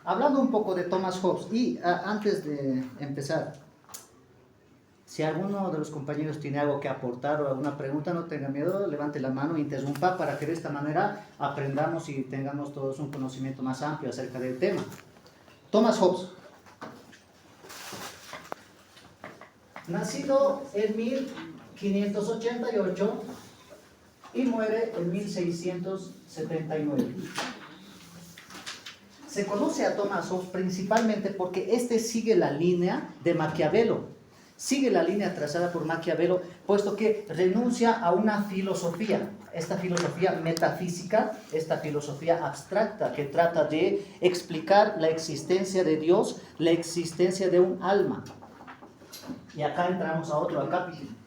Hablando un poco de Thomas Hobbes, y antes de empezar, si alguno de los compañeros tiene algo que aportar o alguna pregunta, no tenga miedo, levante la mano e interrumpa para que de esta manera aprendamos y tengamos todos un conocimiento más amplio acerca del tema. Thomas Hobbes, nacido en 1588 y muere en 1679. Se conoce a Thomas Hobbes principalmente porque este sigue la línea de Maquiavelo, sigue la línea trazada por Maquiavelo, puesto que renuncia a una filosofía, esta filosofía metafísica, esta filosofía abstracta que trata de explicar la existencia de Dios, la existencia de un alma. Y acá entramos a otro capítulo.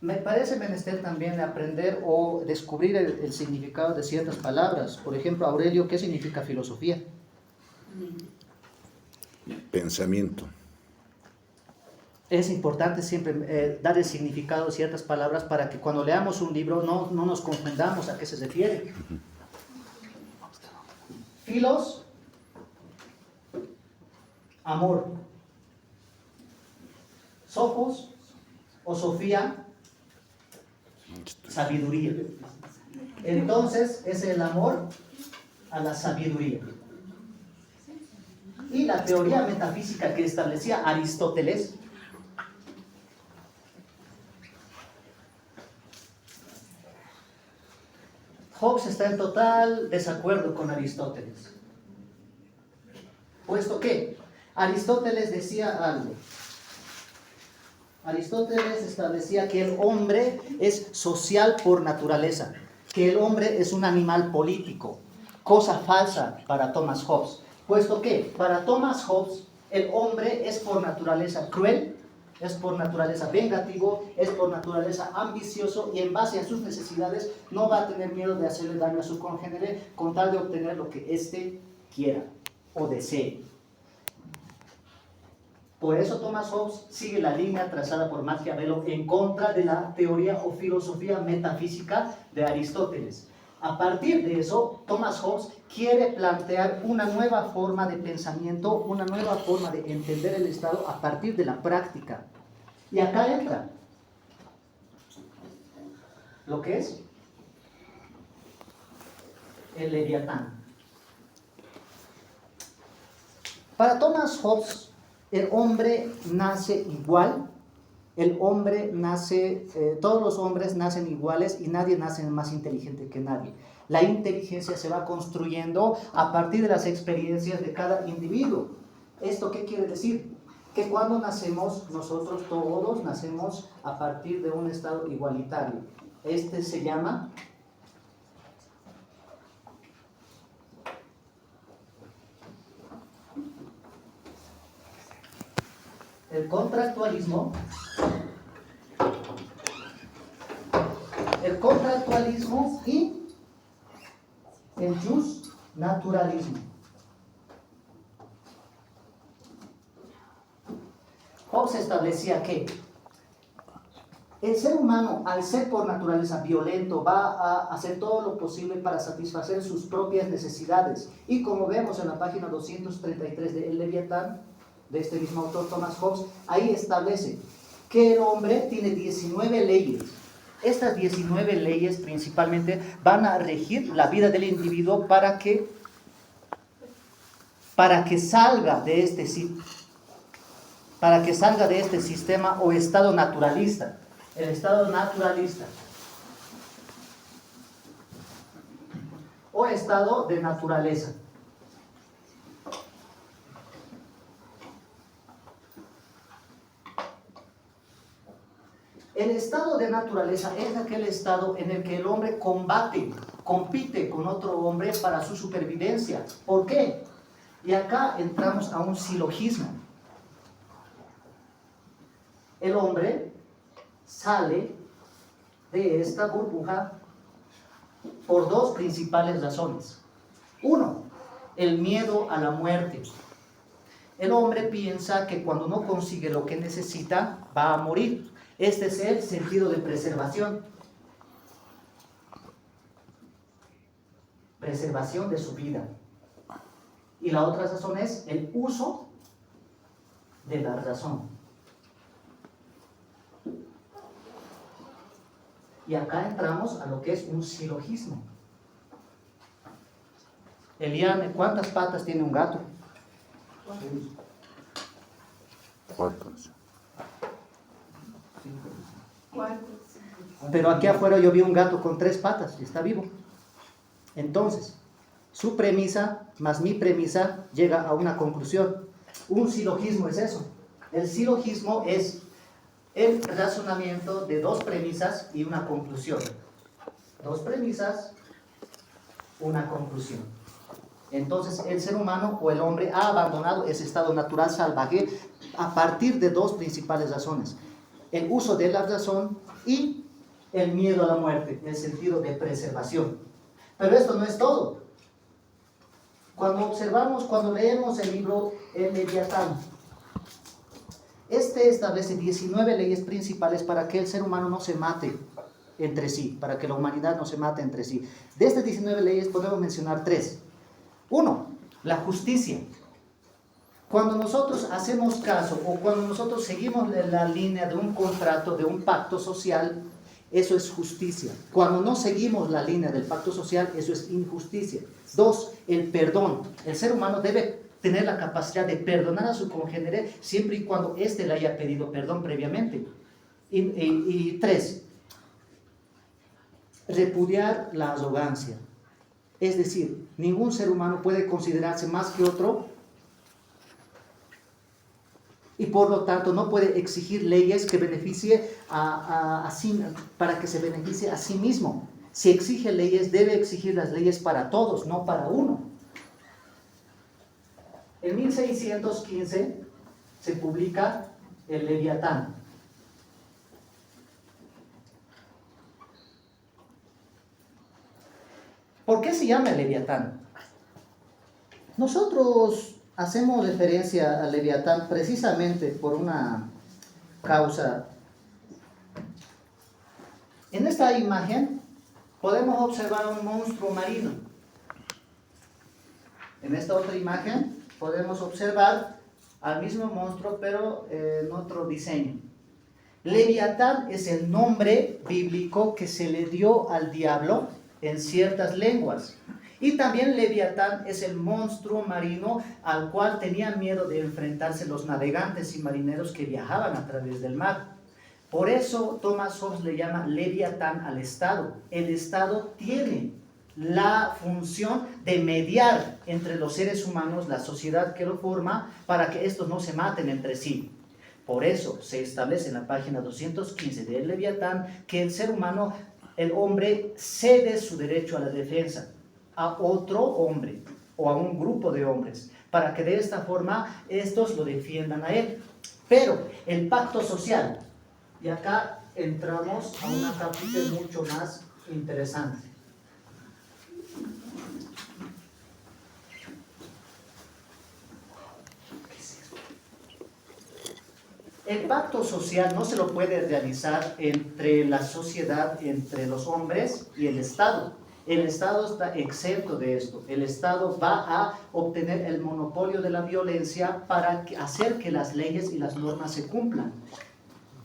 Me parece menester también aprender o descubrir el significado de ciertas palabras. Por ejemplo, Aurelio, ¿qué significa filosofía? Pensamiento. Es importante siempre dar el significado de ciertas palabras para que cuando leamos un libro no nos confundamos a qué se refiere. Filos, amor. Sophos o Sofía, sabiduría. Entonces es el amor a la sabiduría. Y la teoría metafísica que establecía Aristóteles Hobbes está en total desacuerdo con Aristóteles, puesto que Aristóteles decía algo. Aristóteles establecía que el hombre es social por naturaleza, que el hombre es un animal político, cosa falsa para Thomas Hobbes, puesto que para Thomas Hobbes el hombre es por naturaleza cruel, es por naturaleza vengativo, es por naturaleza ambicioso y en base a sus necesidades no va a tener miedo de hacerle daño a su congénere con tal de obtener lo que éste quiera o desee. Por eso Thomas Hobbes sigue la línea trazada por Maquiavelo en contra de la teoría o filosofía metafísica de Aristóteles. A partir de eso, Thomas Hobbes quiere plantear una nueva forma de pensamiento, una nueva forma de entender el Estado a partir de la práctica. Y acá entra lo que es el Leviatán. Para Thomas Hobbes, el hombre nace igual, todos los hombres nacen iguales y nadie nace más inteligente que nadie. La inteligencia se va construyendo a partir de las experiencias de cada individuo. ¿Esto qué quiere decir? Que cuando nacemos, nosotros todos nacemos a partir de un estado igualitario. Este se llama el contractualismo y el justnaturalismo. Hobbes establecía que el ser humano, al ser por naturaleza violento, va a hacer todo lo posible para satisfacer sus propias necesidades. Y como vemos en la página 233 de El Leviatán, de este mismo autor Thomas Hobbes, ahí establece que el hombre tiene 19 leyes. Estas 19 leyes principalmente van a regir la vida del individuo para que salga de este sistema o estado naturalista. El estado naturalista o estado de naturaleza. El estado de naturaleza es aquel estado en el que el hombre compite con otro hombre para su supervivencia. ¿Por qué? Y acá entramos a un silogismo. El hombre sale de esta burbuja por dos principales razones. Uno, el miedo a la muerte. El hombre piensa que cuando no consigue lo que necesita, va a morir. Este es el sentido de preservación. preservación de su vida. Y la otra razón es el uso de la razón. Y acá entramos a lo que es un silogismo. Eliane, ¿cuántas patas tiene un gato? 4. Pero aquí afuera yo vi un gato con 3 patas y está vivo. Entonces, su premisa más mi premisa llega a una conclusión. Un silogismo es eso. El silogismo es el razonamiento de 2 premisas y una conclusión. 2 premisas, una conclusión. Entonces, el ser humano o el hombre ha abandonado ese estado natural salvaje a partir de 2 principales razones. El uso de la razón y el miedo a la muerte, el sentido de preservación. Pero esto no es todo. Cuando observamos, cuando leemos el libro El Leviatán, este establece 19 leyes principales para que el ser humano no se mate entre sí, para que la humanidad no se mate entre sí. De estas 19 leyes podemos mencionar 3. 1, la justicia. Cuando nosotros hacemos caso o cuando nosotros seguimos la línea de un contrato, de un pacto social, eso es justicia. Cuando no seguimos la línea del pacto social, eso es injusticia. 2, el perdón. El ser humano debe tener la capacidad de perdonar a su congénere siempre y cuando éste le haya pedido perdón previamente. Y 3, repudiar la arrogancia. Es decir, ningún ser humano puede considerarse más que otro y por lo tanto no puede exigir leyes que beneficie a sí, para que se beneficie a sí mismo. Si exige leyes, debe exigir las leyes para todos, no para uno. En 1615 se publica el Leviatán. ¿Por qué se llama el Leviatán? Nosotros hacemos referencia al Leviatán precisamente por una causa. En esta imagen podemos observar un monstruo marino. En esta otra imagen podemos observar al mismo monstruo, pero en otro diseño. Leviatán es el nombre bíblico que se le dio al diablo en ciertas lenguas. Y también Leviatán es el monstruo marino al cual tenían miedo de enfrentarse los navegantes y marineros que viajaban a través del mar. Por eso Thomas Hobbes le llama Leviatán al Estado. El Estado tiene la función de mediar entre los seres humanos, la sociedad que lo forma, para que estos no se maten entre sí. Por eso se establece en la página 215 del Leviatán que el ser humano, el hombre, cede su derecho a la defensa a otro hombre o a un grupo de hombres, para que de esta forma estos lo defiendan a él. Pero el pacto social, y acá entramos a una capítulo mucho más interesante. El pacto social no se lo puede realizar entre la sociedad, entre los hombres y el Estado. El Estado está exento de esto. El Estado va a obtener el monopolio de la violencia para hacer que las leyes y las normas se cumplan.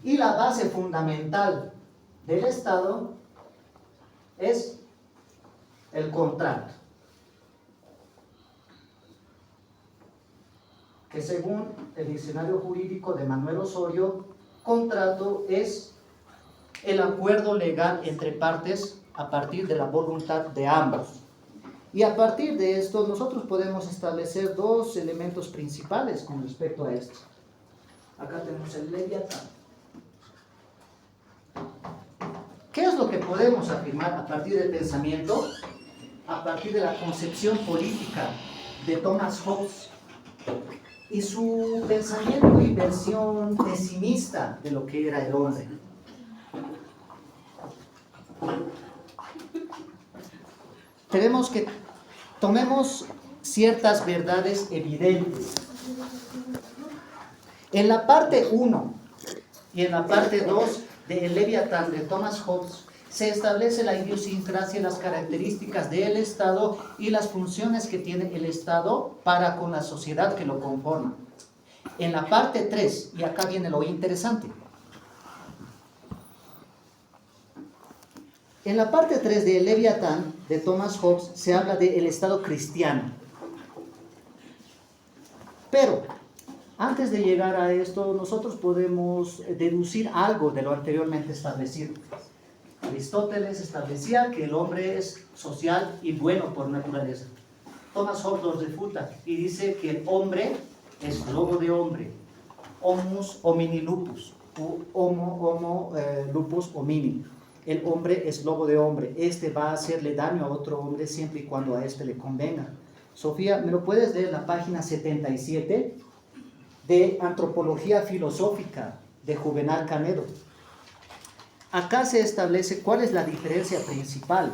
Y la base fundamental del Estado es el contrato, que según el diccionario jurídico de Manuel Osorio, contrato es el acuerdo legal entre partes a partir de la voluntad de ambos. Y a partir de esto nosotros podemos establecer 2 elementos principales con respecto a esto. Acá tenemos el Leviatán. ¿Qué es lo que podemos afirmar a partir del pensamiento? A partir de la concepción política de Thomas Hobbes y su pensamiento y versión pesimista de lo que era el hombre. Tenemos que tomemos ciertas verdades evidentes. En la parte 1 y en la parte 2 de El Leviatán de Thomas Hobbes se establece la idiosincrasia, las características del Estado y las funciones que tiene el Estado para con la sociedad que lo conforma. En la parte 3, y acá viene lo interesante. En la parte 3 de Leviatán, de Thomas Hobbes, se habla del Estado cristiano. Pero, antes de llegar a esto, nosotros podemos deducir algo de lo anteriormente establecido. Aristóteles establecía que el hombre es social y bueno por naturaleza. Thomas Hobbes lo refuta y dice que el hombre es lobo de hombre, homus homini lupus, homo lupus homini. El hombre es lobo de hombre, este va a hacerle daño a otro hombre siempre y cuando a este le convenga. Sofía, ¿me lo puedes leer la página 77 de Antropología Filosófica de Juvenal Canedo? Acá se establece cuál es la diferencia principal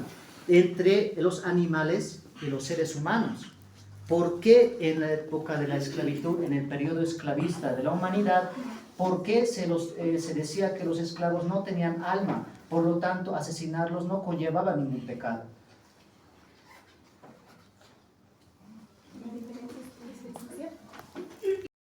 entre los animales y los seres humanos. ¿Por qué en la época de la esclavitud, en el periodo esclavista de la humanidad, por qué se decía que los esclavos no tenían alma? Por lo tanto, asesinarlos no conllevaba ningún pecado.